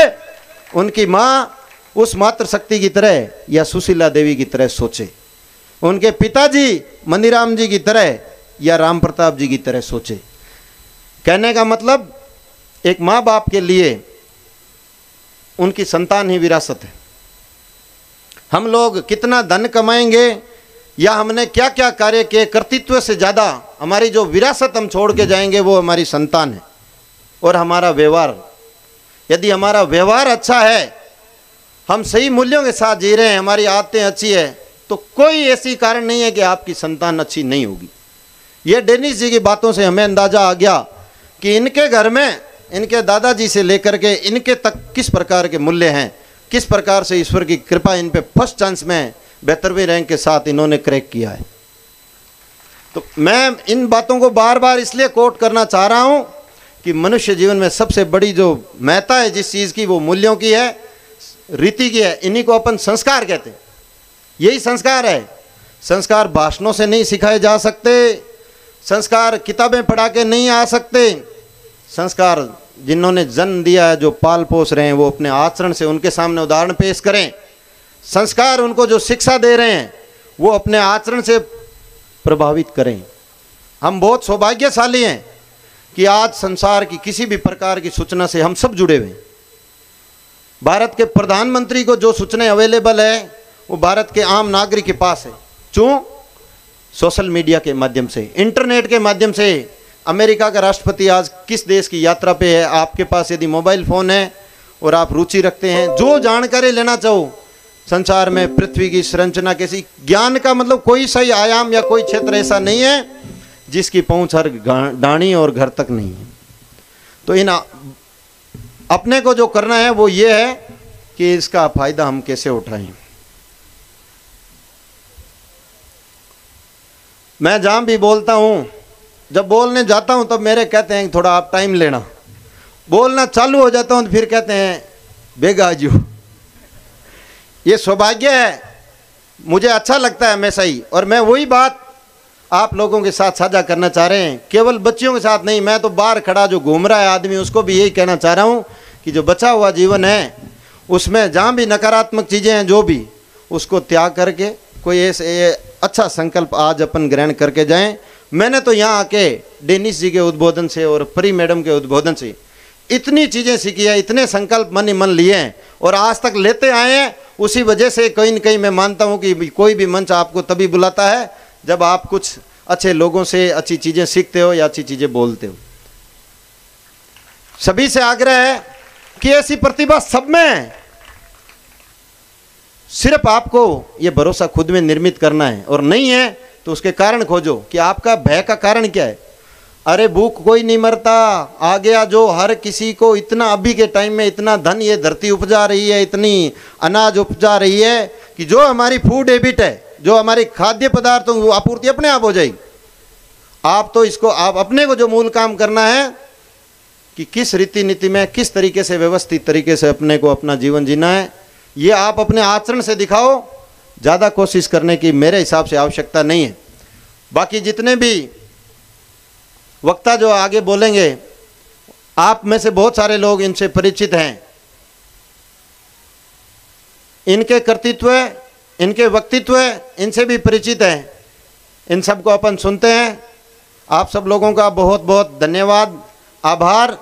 उनकी माँ उस मातृशक्ति की तरह या सुशीला देवी की तरह सोचे। उनके पिताजी मनीराम जी की तरह या राम प्रताप जी की तरह सोचे। कहने का मतलब एक माँ बाप के लिए उनकी संतान ही विरासत है। हम लोग कितना धन कमाएंगे या हमने क्या क्या कार्य किए, कर्तृत्व से ज़्यादा हमारी जो विरासत हम छोड़ के जाएंगे वो हमारी संतान है और हमारा व्यवहार। यदि हमारा व्यवहार अच्छा है, हम सही मूल्यों के साथ जी रहे हैं, हमारी आदतें अच्छी है, तो कोई ऐसी कारण नहीं है कि आपकी संतान अच्छी नहीं होगी। ये डेनिस जी की बातों से हमें अंदाजा आ गया कि इनके घर में इनके दादाजी से लेकर के इनके तक किस प्रकार के मूल्य हैं, किस प्रकार से ईश्वर की कृपा इन पे फर्स्ट चांस में 72वें रैंक के साथ इन्होंने क्रैक किया है। तो मैं इन बातों को बार बार इसलिए कोट करना चाह रहा हूँ कि मनुष्य जीवन में सबसे बड़ी जो महत्ता है जिस चीज़ की, वो मूल्यों की है, रीति की है। इन्हीं को अपन संस्कार कहते हैं। यही संस्कार है। संस्कार भाषणों से नहीं सिखाए जा सकते, संस्कार किताबें पढ़ा के नहीं आ सकते। संस्कार जिन्होंने जन्म दिया है, जो पाल पोस रहे हैं, वो अपने आचरण से उनके सामने उदाहरण पेश करें। संस्कार उनको जो शिक्षा दे रहे हैं वो अपने आचरण से प्रभावित करें। हम बहुत सौभाग्यशाली हैं कि आज संसार की किसी भी प्रकार की सूचना से हम सब जुड़े हुए हैं। भारत के प्रधानमंत्री को जो सूचनाएं अवेलेबल है वो भारत के आम नागरिक के पास है। क्यों? सोशल मीडिया के माध्यम से, इंटरनेट के माध्यम से। अमेरिका का राष्ट्रपति आज किस देश की यात्रा पे है, आपके पास यदि मोबाइल फ़ोन है और आप रुचि रखते हैं, जो जानकारी लेना चाहो संसार में, पृथ्वी की संरचना कैसी, ज्ञान का मतलब कोई सही आयाम या कोई क्षेत्र ऐसा नहीं है जिसकी पहुंच हर डाणी और घर तक नहीं है। तो इन अपने को जो करना है वो ये है कि इसका फायदा हम कैसे उठाएं। मैं जहां भी बोलता हूं, जब बोलने जाता हूं तब मेरे कहते हैं थोड़ा आप टाइम लेना, बोलना चालू हो जाता हूं तो फिर कहते हैं बेगा आजू। ये सौभाग्य है, मुझे अच्छा लगता है हमेशा ही, और मैं वही बात आप लोगों के साथ साझा करना चाह रहे हैं। केवल बच्चियों के साथ नहीं, मैं तो बाहर खड़ा जो घूम रहा है आदमी, उसको भी यही कहना चाह रहा हूं कि जो बचा हुआ जीवन है उसमें जहां भी नकारात्मक चीज़ें हैं, जो भी, उसको त्याग करके कोई ऐसे अच्छा संकल्प आज अपन ग्रहण करके जाएं। मैंने तो यहाँ आके डेनिस जी के उद्बोधन से और परी मैडम के उद्बोधन से इतनी चीज़ें सीखी है, इतने संकल्प मन ही मन लिए हैं और आज तक लेते आए हैं। उसी वजह से कहीं न कहीं मैं मानता हूँ कि कोई भी मंच आपको तभी बुलाता है जब आप कुछ अच्छे लोगों से अच्छी चीज़ें सीखते हो या अच्छी चीज़ें बोलते हो। सभी से आग्रह है कि ऐसी प्रतिभा सब में है, सिर्फ आपको ये भरोसा खुद में निर्मित करना है, और नहीं है तो उसके कारण खोजो कि आपका भय का कारण क्या है। अरे भूख कोई नहीं मरता, आ गया जो हर किसी को इतना, अभी के टाइम में इतना धन ये धरती उपजा रही है, इतनी अनाज उपजा रही है कि जो हमारी फूड हैबिट है, जो हमारी खाद्य पदार्थों की आपूर्ति अपने आप हो जाएगी। आप तो इसको, आप अपने को जो मूल काम करना है कि किस रीति नीति में, किस तरीके से, व्यवस्थित तरीके से अपने को अपना जीवन जीना है, ये आप अपने आचरण से दिखाओ। ज़्यादा कोशिश करने की मेरे हिसाब से आवश्यकता नहीं है। बाकी जितने भी वक्ता जो आगे बोलेंगे, आप में से बहुत सारे लोग इनसे परिचित हैं, इनके कर्तृत्व, इनके व्यक्तित्व इनसे भी परिचित हैं। इन सब को अपन सुनते हैं। आप सब लोगों का बहुत बहुत धन्यवाद, आभार,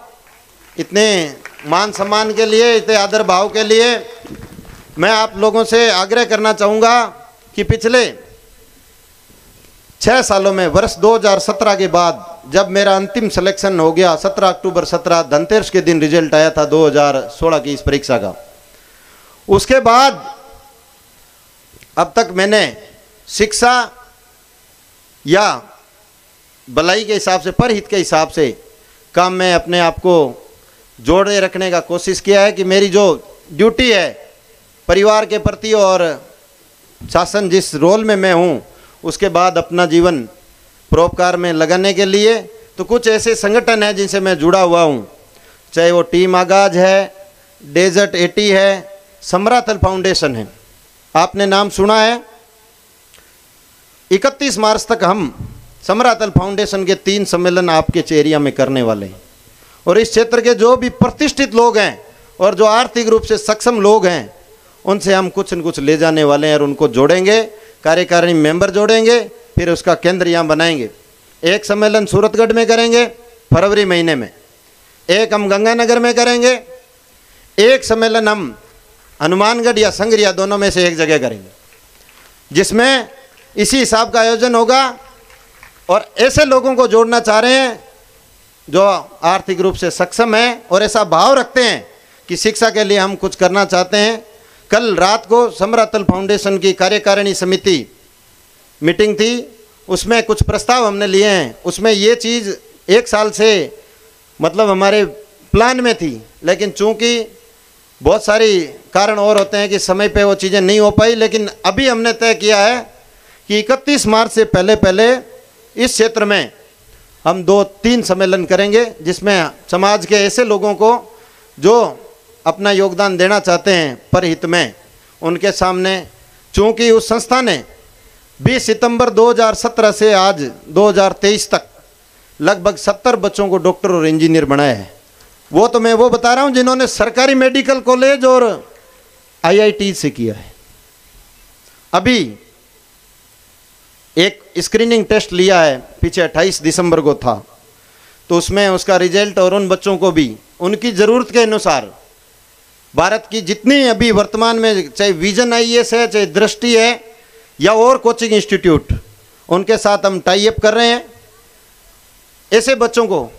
इतने मान सम्मान के लिए, इतने आदर भाव के लिए। मैं आप लोगों से आग्रह करना चाहूँगा कि पिछले 6 सालों में, वर्ष 2017 के बाद जब मेरा अंतिम सिलेक्शन हो गया, 17 अक्टूबर 17 धनतेरस के दिन रिजल्ट आया था 2016 की इस परीक्षा का, उसके बाद अब तक मैंने शिक्षा या भलाई के हिसाब से, परहित के हिसाब से काम में अपने आप को जोड़े रखने का कोशिश किया है कि मेरी जो ड्यूटी है परिवार के प्रति और शासन जिस रोल में मैं हूँ, उसके बाद अपना जीवन परोपकार में लगाने के लिए, तो कुछ ऐसे संगठन हैं जिनसे मैं जुड़ा हुआ हूँ, चाहे वो टीम आगाज है, डेजर्ट 80 है, समरातल फाउंडेशन है, आपने नाम सुना है। 31 मार्च तक हम समरातल फाउंडेशन के 3 सम्मेलन आपके एरिया में करने वाले हैं, और इस क्षेत्र के जो भी प्रतिष्ठित लोग हैं और जो आर्थिक रूप से सक्षम लोग हैं, उनसे हम कुछ न कुछ ले जाने वाले हैं और उनको जोड़ेंगे, कार्यकारिणी मेंबर जोड़ेंगे, फिर उसका केंद्र यहाँ बनाएंगे। एक सम्मेलन सूरतगढ़ में करेंगे फरवरी महीने में, एक हम गंगानगर में करेंगे, एक सम्मेलन हम हनुमानगढ़ या संगरिया दोनों में से एक जगह करेंगे, जिसमें इसी हिसाब का आयोजन होगा। और ऐसे लोगों को जोड़ना चाह रहे हैं जो आर्थिक रूप से सक्षम हैं और ऐसा भाव रखते हैं कि शिक्षा के लिए हम कुछ करना चाहते हैं। कल रात को समरातल फाउंडेशन की कार्यकारिणी समिति मीटिंग थी, उसमें कुछ प्रस्ताव हमने लिए हैं। उसमें ये चीज़ 1 साल से मतलब हमारे प्लान में थी, लेकिन चूंकि बहुत सारी कारण और होते हैं कि समय पे वो चीज़ें नहीं हो पाई। लेकिन अभी हमने तय किया है कि 31 मार्च से पहले इस क्षेत्र में हम 2-3 सम्मेलन करेंगे, जिसमें समाज के ऐसे लोगों को जो अपना योगदान देना चाहते हैं परहित में, उनके सामने, चूँकि उस संस्था ने 20 सितंबर 2017 से आज 2023 तक लगभग 70 बच्चों को डॉक्टर और इंजीनियर बनाया है। वो तो मैं वो बता रहा हूँ जिन्होंने सरकारी मेडिकल कॉलेज और IIT से किया है। अभी एक स्क्रीनिंग टेस्ट लिया है, पीछे 28 दिसंबर को था, तो उसमें उसका रिजल्ट और उन बच्चों को भी उनकी ज़रूरत के अनुसार भारत की जितनी अभी वर्तमान में चाहे विजन IAS है, चाहे दृष्टि है या और कोचिंग इंस्टीट्यूट, उनके साथ हम टाई अप कर रहे हैं। ऐसे बच्चों को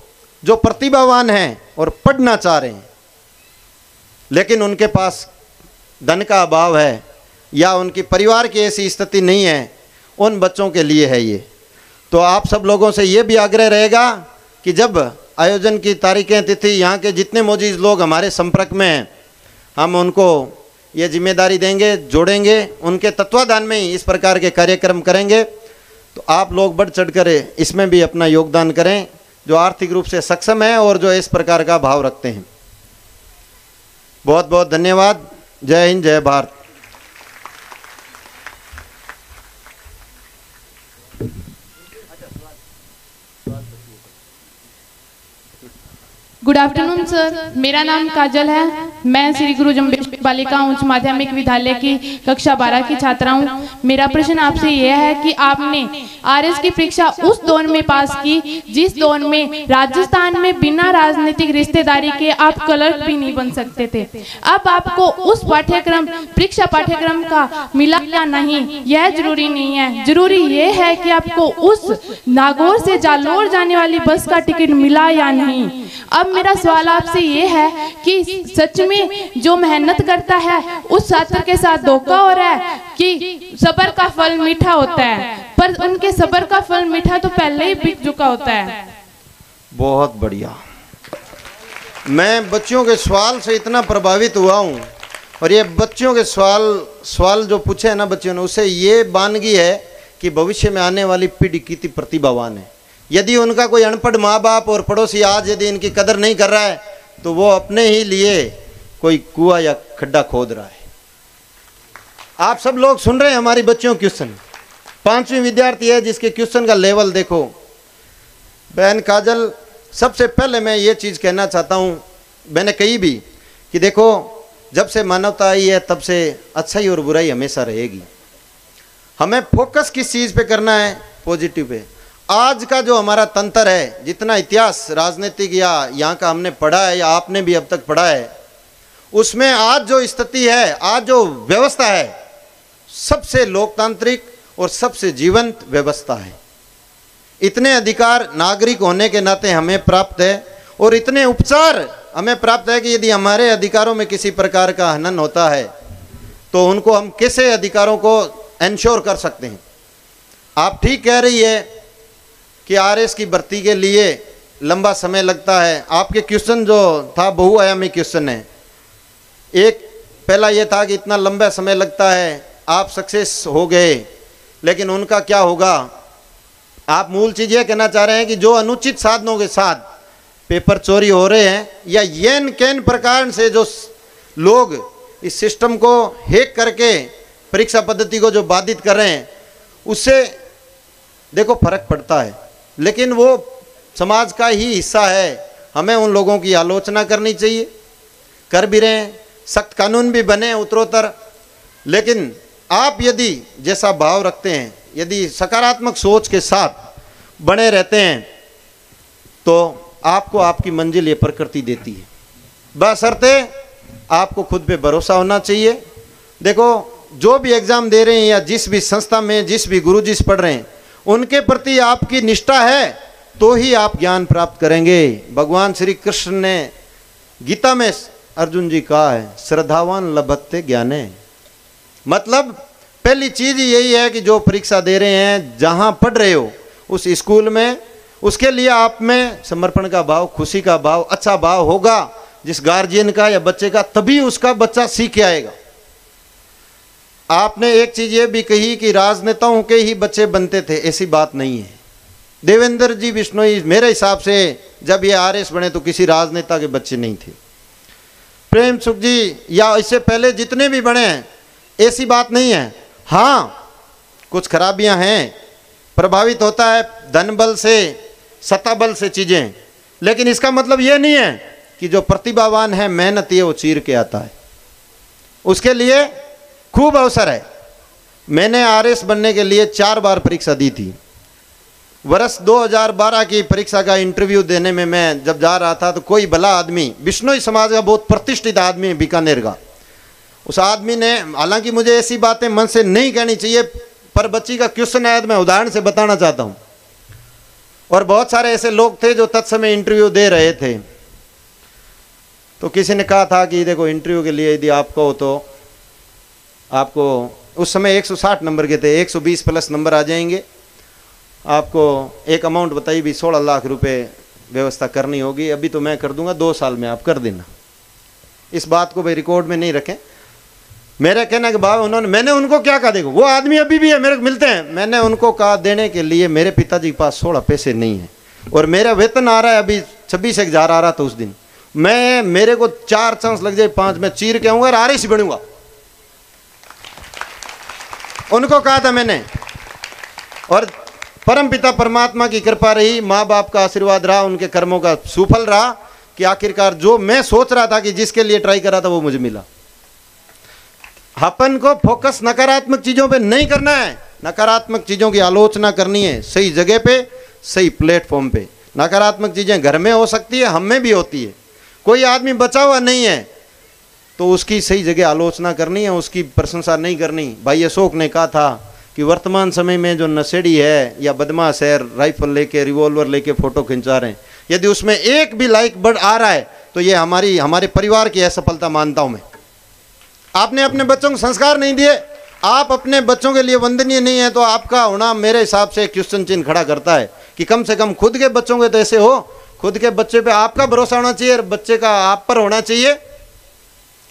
जो प्रतिभावान हैं और पढ़ना चाह रहे हैं, लेकिन उनके पास धन का अभाव है या उनकी परिवार की ऐसी स्थिति नहीं है, उन बच्चों के लिए है ये। तो आप सब लोगों से ये भी आग्रह रहेगा कि जब आयोजन की तारीखें, तिथि, यहाँ के जितने मौजूद लोग हमारे संपर्क में हैं, हम उनको ये जिम्मेदारी देंगे, जोड़ेंगे, उनके तत्वाधान में ही इस प्रकार के कार्यक्रम करेंगे। तो आप लोग बढ़ चढ़ कर इसमें भी अपना योगदान करें, जो आर्थिक रूप से सक्षम है और जो इस प्रकार का भाव रखते हैं। बहुत बहुत धन्यवाद। जय हिंद, जय भारत। गुड आफ्टरनून सर, मेरा नाम काजल है। मैं श्री गुरु जम्बेश्वर बालिका उच्च माध्यमिक विद्यालय की कक्षा 12 की छात्रा हूँ। मेरा प्रश्न आपसे यह है कि आपने RS की परीक्षा उस दौर में पास की जिस दौर में राजस्थान में बिना राजनीतिक रिश्तेदारी के आप क्लर्क भी नहीं बन सकते थे। अब आपको उस परीक्षा पाठ्यक्रम का मिला या नहीं, यह जरूरी नहीं है। जरूरी यह है कि आपको उस नागौर से जालोर जाने वाली बस का टिकट मिला या नहीं। अब मेरा सवाल आपसे ये है कि सच में जो मेहनत करता है उस छात्र के साथ धोखा हो रहा है कि सब्र का फल मीठा होता है, पर उनके सब्र का फल मीठा तो पहले ही बिक चुका होता है। बहुत बढ़िया। मैं बच्चियों के सवाल से इतना प्रभावित हुआ हूँ, और ये बच्चियों के सवाल जो पूछे हैं ना बच्चियों ने, उससे ये बानगी है कि भविष्य में आने वाली पीढ़ी कितनी प्रतिभावान है। यदि उनका कोई अनपढ़ माँ बाप और पड़ोसी आज यदि इनकी कदर नहीं कर रहा है, तो वो अपने ही लिए कोई कुआं या खड्डा खोद रहा है। आप सब लोग सुन रहे हैं हमारी बच्चियों क्वेश्चन, 5वीं विद्यार्थी है जिसके क्वेश्चन का लेवल देखो। बहन काजल, सबसे पहले मैं ये चीज़ कहना चाहता हूँ, मैंने कही भी कि देखो, जब से मानवता आई है तब से अच्छाई और बुराई हमेशा रहेगी। हमें फोकस किस चीज़ पे करना है? Positive pay. आज का जो हमारा तंत्र है, जितना इतिहास राजनीतिक या यहाँ का हमने पढ़ा है या आपने भी अब तक पढ़ा है, उसमें आज जो स्थिति है, आज जो व्यवस्था है, सबसे लोकतांत्रिक और सबसे जीवंत व्यवस्था है। इतने अधिकार नागरिक होने के नाते हमें प्राप्त है और इतने उपचार हमें प्राप्त है कि यदि हमारे अधिकारों में किसी प्रकार का हनन होता है तो उनको हम कैसे अधिकारों को एंश्योर कर सकते हैं। आप ठीक कह रही है कि RS की भर्ती के लिए लंबा समय लगता है। आपके क्वेश्चन जो था बहुआयामी क्वेश्चन है। एक पहला ये था कि इतना लंबा समय लगता है, आप सक्सेस हो गए, लेकिन उनका क्या होगा? आप मूल चीज़ ये कहना चाह रहे हैं कि जो अनुचित साधनों के साथ पेपर चोरी हो रहे हैं या येन कैन प्रकार से जो लोग इस सिस्टम को हैक करके परीक्षा पद्धति को जो बाधित कर रहे हैं, उससे देखो फर्क पड़ता है, लेकिन वो समाज का ही हिस्सा है। हमें उन लोगों की आलोचना करनी चाहिए, कर भी रहे हैं, सख्त कानून भी बने उत्तरोत्तर, लेकिन आप यदि जैसा भाव रखते हैं, यदि सकारात्मक सोच के साथ बने रहते हैं, तो आपको आपकी मंजिल ये प्रकृति देती है। बशर्ते आपको खुद पे भरोसा होना चाहिए। देखो, जो भी एग्ज़ाम दे रहे हैं या जिस भी संस्था में जिस भी गुरुजी से पढ़ रहे हैं, उनके प्रति आपकी निष्ठा है तो ही आप ज्ञान प्राप्त करेंगे। भगवान श्री कृष्ण ने गीता में अर्जुन जी कहा है, श्रद्धावान लभते ज्ञाने। मतलब पहली चीज यही है कि जो परीक्षा दे रहे हैं, जहां पढ़ रहे हो उस स्कूल में, उसके लिए आप में समर्पण का भाव, खुशी का भाव, अच्छा भाव होगा जिस गार्जियन का या बच्चे का, तभी उसका बच्चा सीख के आएगा। आपने एक चीज ये भी कही कि राजनेताओं के ही बच्चे बनते थे, ऐसी बात नहीं है। देवेंद्र जी बिश्नोई मेरे हिसाब से जब ये आरएस बने तो किसी राजनेता के बच्चे नहीं थे। प्रेम सुख जी या इससे पहले जितने भी बने हैं, ऐसी बात नहीं है। हाँ, कुछ खराबियां हैं, प्रभावित होता है धन बल से, सत्ता बल से चीजें, लेकिन इसका मतलब ये नहीं है कि जो प्रतिभावान है, मेहनती है, वो चीर के आता है। उसके लिए खूब अवसर है। मैंने आरएस बनने के लिए 4 बार परीक्षा दी थी। वर्ष 2012 की परीक्षा का इंटरव्यू देने में मैं जब जा रहा था, तो कोई भला आदमी, बिश्नोई समाज का बहुत प्रतिष्ठित आदमी है बीकानेर का, उस आदमी ने, हालांकि मुझे ऐसी बातें मन से नहीं कहनी चाहिए, पर बच्ची का क्वेश्चन आया तो मैं उदाहरण से बताना चाहता हूं। और बहुत सारे ऐसे लोग थे जो तत्समय इंटरव्यू दे रहे थे। तो किसी ने कहा था कि देखो, इंटरव्यू के लिए यदि आपको हो तो आपको, उस समय 160 नंबर के थे, 120 प्लस नंबर आ जाएंगे, आपको एक अमाउंट बताई भी 16 लाख रुपए व्यवस्था करनी होगी। अभी तो मैं कर दूंगा, 2 साल में आप कर देना। इस बात को भाई रिकॉर्ड में नहीं रखें। मेरा कहना कि बाबा, मैंने उनको क्या कहा, देखो वो आदमी अभी भी है, मेरे को मिलते हैं, मैंने उनको कहा देने के लिए मेरे पिताजी के पास 16 पैसे नहीं है, और मेरा वेतन आ रहा है अभी 26,000 आ रहा था उस दिन। मेरे को 4 चांस लग जाए 5, मैं चीर के आऊंगा और आरएस बनूंगा। उनको कहा था मैंने, और परम पिता परमात्मा की कृपा रही, माँ बाप का आशीर्वाद रहा, उनके कर्मों का सुफल रहा कि आखिरकार जो मैं सोच रहा था कि जिसके लिए ट्राई कर रहा था वो मुझे मिला। अपन को फोकस नकारात्मक चीजों पे नहीं करना है, नकारात्मक चीजों की आलोचना करनी है सही जगह पे, सही प्लेटफॉर्म पे। नकारात्मक चीजें घर में हो सकती है, हम में भी होती है। कोई आदमी बचा हुआ नहीं है तो उसकी सही जगह आलोचना करनी है, उसकी प्रशंसा नहीं करनी। भाई अशोक ने कहा था कि वर्तमान समय में जो नशेड़ी है या बदमाश है, राइफल लेके, रिवॉल्वर लेके फोटो खिंचा रहे हैं, यदि उसमें एक भी लाइक बढ़ आ रहा है तो ये हमारे परिवार की असफलता मानता हूं मैं। आपने अपने बच्चों को संस्कार नहीं दिए, आप अपने बच्चों के लिए वंदनीय नहीं है, तो आपका होना मेरे हिसाब से क्वेश्चन चिन्ह खड़ा करता है कि कम से कम खुद के बच्चों के तो ऐसे हो, खुद के बच्चे पे आपका भरोसा होना चाहिए और बच्चे का आप पर होना चाहिए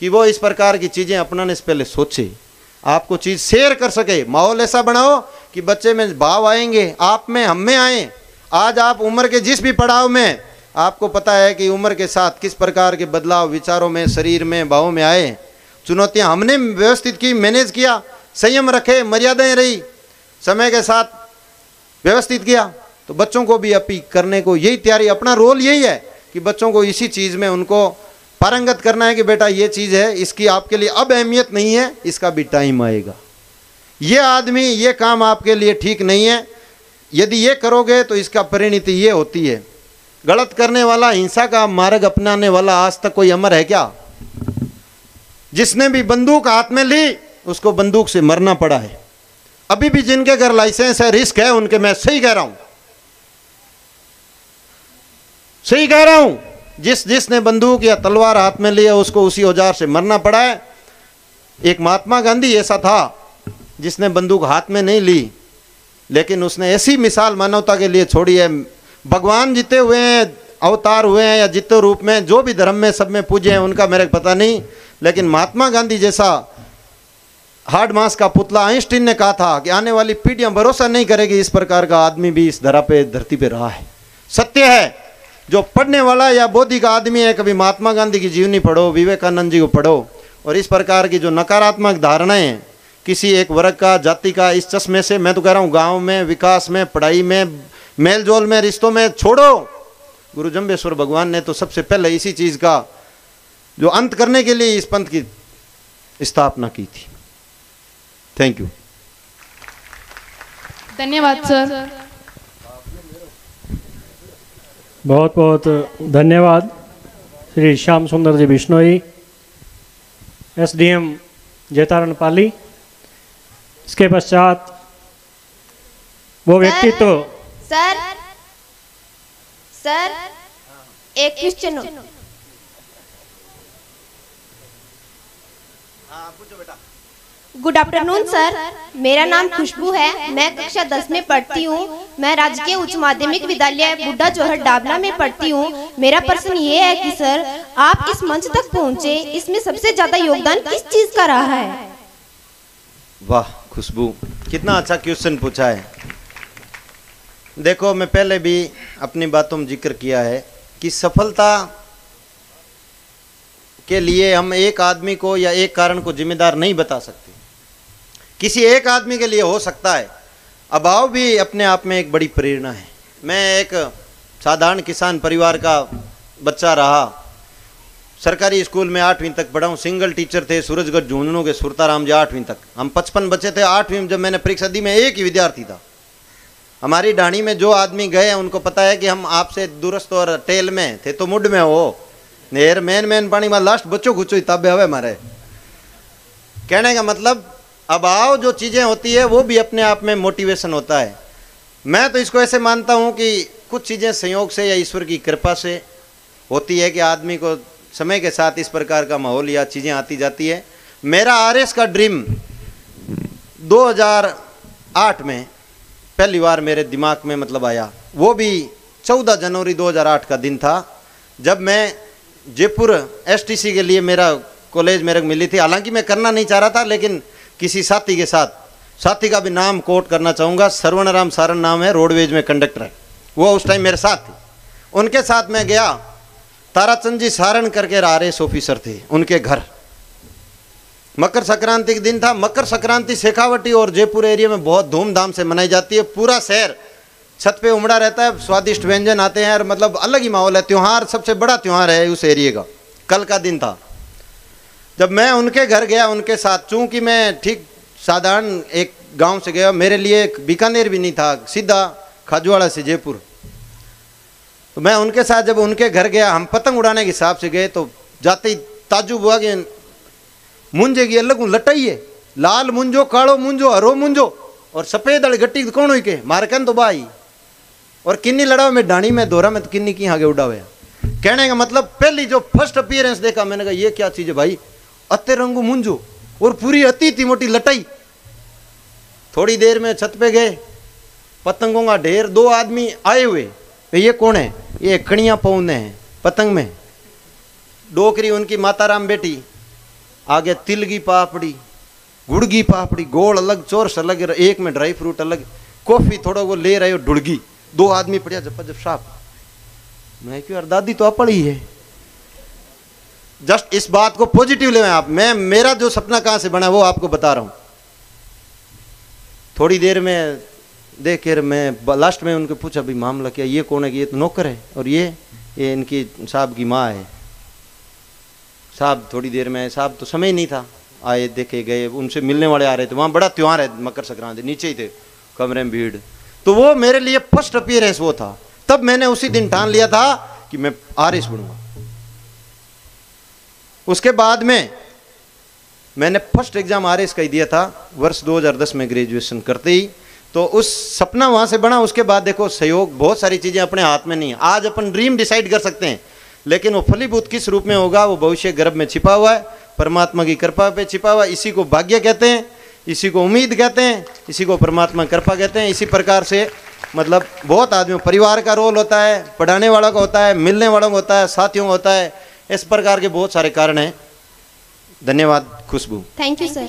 कि वो इस प्रकार की चीजें अपनाने से पहले सोचे, आपको चीज शेयर कर सके। माहौल ऐसा बनाओ कि बच्चे में भाव आएंगे, आप में, हम में आए। आज आप उम्र के जिस भी पड़ाव में, आपको पता है कि उम्र के साथ किस प्रकार के बदलाव विचारों में, शरीर में, भावों में आए। चुनौतियां हमने व्यवस्थित की, मैनेज किया, संयम रखे, मर्यादाएं रही, समय के साथ व्यवस्थित किया। तो बच्चों को भी अपील करने को यही तैयारी, अपना रोल यही है कि बच्चों को इसी चीज में उनको पारंगत करना है कि बेटा ये चीज है, इसकी आपके लिए अब अहमियत नहीं है, इसका भी टाइम आएगा। ये आदमी, ये काम आपके लिए ठीक नहीं है, यदि ये करोगे तो इसका परिणति ये होती है। गलत करने वाला, हिंसा का मार्ग अपनाने वाला आज तक कोई अमर है क्या? जिसने भी बंदूक हाथ में ली उसको बंदूक से मरना पड़ा है। अभी भी जिनके घर लाइसेंस है, रिस्क है उनके, मैं सही कह रहा हूं, सही कह रहा हूं, जिसने बंदूक या तलवार हाथ में लिया उसको उसी औजार से मरना पड़ा है। एक महात्मा गांधी ऐसा था जिसने बंदूक हाथ में नहीं ली, लेकिन उसने ऐसी मिसाल मानवता के लिए छोड़ी है। भगवान जीते हुए हैं, अवतार हुए हैं, या जितने रूप में, जो भी धर्म में, सब में पूजे हैं, उनका मेरे को पता नहीं, लेकिन महात्मा गांधी जैसा हार्ड मास का पुतला आइंस्टीन ने कहा था कि आने वाली पीढ़ियां भरोसा नहीं करेगी, इस प्रकार का आदमी भी इस धरती पे रहा है। सत्य है। जो पढ़ने वाला या बोधि का आदमी है, कभी महात्मा गांधी की जीवनी पढ़ो, विवेकानंद जी को पढ़ो, और इस प्रकार की जो नकारात्मक धारणाएं किसी एक वर्ग का, जाति का, इस चश्मे से, मैं तो कह रहा हूँ गांव में, विकास में, पढ़ाई में, मेलजोल में, रिश्तों में छोड़ो। गुरु जम्बेश्वर भगवान ने तो सबसे पहले इसी चीज का जो अंत करने के लिए इस पंथ की स्थापना की थी। Thank you. धन्यवाद सर। बहुत बहुत धन्यवाद श्री श्याम सुंदर जी बिश्नोई, एसडीएम जैतारण पाली। इसके पश्चात वो व्यक्तित्व सर एक क्वेश्चन। गुड आफ्टरनून सर, मेरा नाम खुशबू है, मैं कक्षा 10 में पढ़ती हूँ। मैं राजकीय उच्च माध्यमिक विद्यालय बुड्ढा जोहर डाबला में पढ़ती हूँ। मेरा प्रश्न ये है कि सर आप इस मंच तक पहुँचे, इसमें सबसे ज्यादा योगदान किस चीज का रहा है? वाह खुशबू, कितना अच्छा क्वेश्चन पूछा है। देखो, मैं पहले भी अपनी बातों में जिक्र किया है कि सफलता के लिए हम एक आदमी को या एक कारण को जिम्मेदार नहीं बता सकते। किसी एक आदमी के लिए हो सकता है, अभाव भी अपने आप में एक बड़ी प्रेरणा है। मैं एक साधारण किसान परिवार का बच्चा रहा, सरकारी स्कूल में 8वीं तक पढ़ा हूँ। सिंगल टीचर थे सूरजगढ़ झुंझुनू के सुरताराम जी 8वीं तक। हम 55 बच्चे थे। 8वीं में जब मैंने परीक्षा दी, मैं एक ही विद्यार्थी था। हमारी ढाणी में जो आदमी गए उनको पता है कि हम आपसे दुरुस्त और टेल में थे तो मुड में हो नेर मेन पानी में लास्ट बच्चों खुचो ताबे हवे हमारे। कहने का मतलब अभाव जो चीज़ें होती है वो भी अपने आप में मोटिवेशन होता है। मैं तो इसको ऐसे मानता हूँ कि कुछ चीज़ें संयोग से या ईश्वर की कृपा से होती है कि आदमी को समय के साथ इस प्रकार का माहौल या चीज़ें आती जाती है। मेरा आरएस का ड्रीम 2008 में पहली बार मेरे दिमाग में मतलब आया। वो भी 14 जनवरी 2008 का दिन था जब मैं जयपुर एसटीसी के लिए मेरा कॉलेज मेरे को मिली थी। हालांकि मैं करना नहीं चाह रहा था, लेकिन किसी साथी के साथ, साथी का भी नाम कोट करना चाहूँगा, सरवणराम सारण नाम है, रोडवेज में कंडक्टर है, वो उस टाइम मेरे साथ थे। उनके साथ मैं गया, ताराचंद जी सारण करके आरएस ऑफिसर थे, उनके घर। मकर संक्रांति के दिन था। मकर संक्रांति शेखावटी और जयपुर एरिया में बहुत धूमधाम से मनाई जाती है। पूरा शहर छत पे उमड़ा रहता है, स्वादिष्ट व्यंजन आते हैं और मतलब अलग ही माहौल है। त्यौहार सबसे बड़ा त्यौहार है उस एरिया का। कल का दिन था जब मैं उनके घर गया उनके साथ। चूंकि मैं ठीक साधारण एक गांव से गया, मेरे लिए बीकानेर भी नहीं था, सीधा खाजूवाड़ा से जयपुर। तो मैं उनके साथ जब उनके घर गया, हम पतंग उड़ाने के हिसाब से गए, तो जाते ही ताजुब हुआ कि मुंजे की अलग लटाई है, लाल मुंजो, कालो मुंजो, हरो मुंजो और सफेद अड़ गट्टी कौन हुई के मारकन तो बाई और किन्नी लड़ाओ में ढाणी में दोरा में तो किन्नी की आगे उड़ा हुआ। कहने का मतलब पहली जो फर्स्ट अपीयरेंस देखा, मैंने कहा ये क्या चीज़ है भाई, अत्ते रंगू मुंजो और पूरी अति मोटी लटाई। थोड़ी देर में छत पे गए, पतंगों का ढेर, 2 आदमी आए हुए। ये कौन है? ये कणियाँ पौने हैं पतंग में। डोकरी उनकी माताराम बेटी, आगे तिल की पापड़ी, गुड़ की पापड़ी, गोल अलग, चोरस अलग, एक में ड्राई फ्रूट अलग, कॉफी थोड़ा वो ले रहे हो, ढुड़गी। 2 आदमी पड़िया जब साफ। मैं क्यों यार, दादी तो अपड़ ही है। जस्ट इस बात को पॉजिटिव ले आप। मैं मेरा जो सपना कहाँ से बना वो आपको बता रहा हूँ। थोड़ी देर में देख कर मैं लास्ट में उनको पूछा भाई मामला क्या? ये कौन है? कि ये तो नौकर है और ये इनकी साहब की माँ है। साहब थोड़ी देर में, साहब तो समय नहीं था, आए देखे गए, उनसे मिलने वाले आ रहे थे। वहाँ बड़ा त्यौहार है मकर संक्रांति, नीचे ही थे कमरे में भीड़। तो वो मेरे लिए फर्स्ट अपीयरेंस वो था। तब मैंने उसी दिन ठान लिया था कि मैं आरएस बनूंगा। उसके बाद में मैंने फर्स्ट एग्जाम आरएस का ही दिया था वर्ष 2010 में ग्रेजुएशन करते ही। तो उस सपना वहाँ से बना। उसके बाद देखो सहयोग, बहुत सारी चीज़ें अपने हाथ में नहीं है। आज अपन ड्रीम डिसाइड कर सकते हैं, लेकिन वो फलीभूत किस रूप में होगा वो भविष्य गर्भ में छिपा हुआ है, परमात्मा की कृपा पे छिपा हुआ है। इसी को भाग्य कहते हैं, इसी को उम्मीद कहते हैं, इसी को परमात्मा की कृपा कहते हैं। इसी प्रकार से मतलब बहुत आदमी, परिवार का रोल होता है, पढ़ाने वालों का होता है, मिलने वालों का होता है, साथियों का होता है। इस प्रकार के बहुत सारे कारण हैं। धन्यवाद खुशबू। Thank you sir.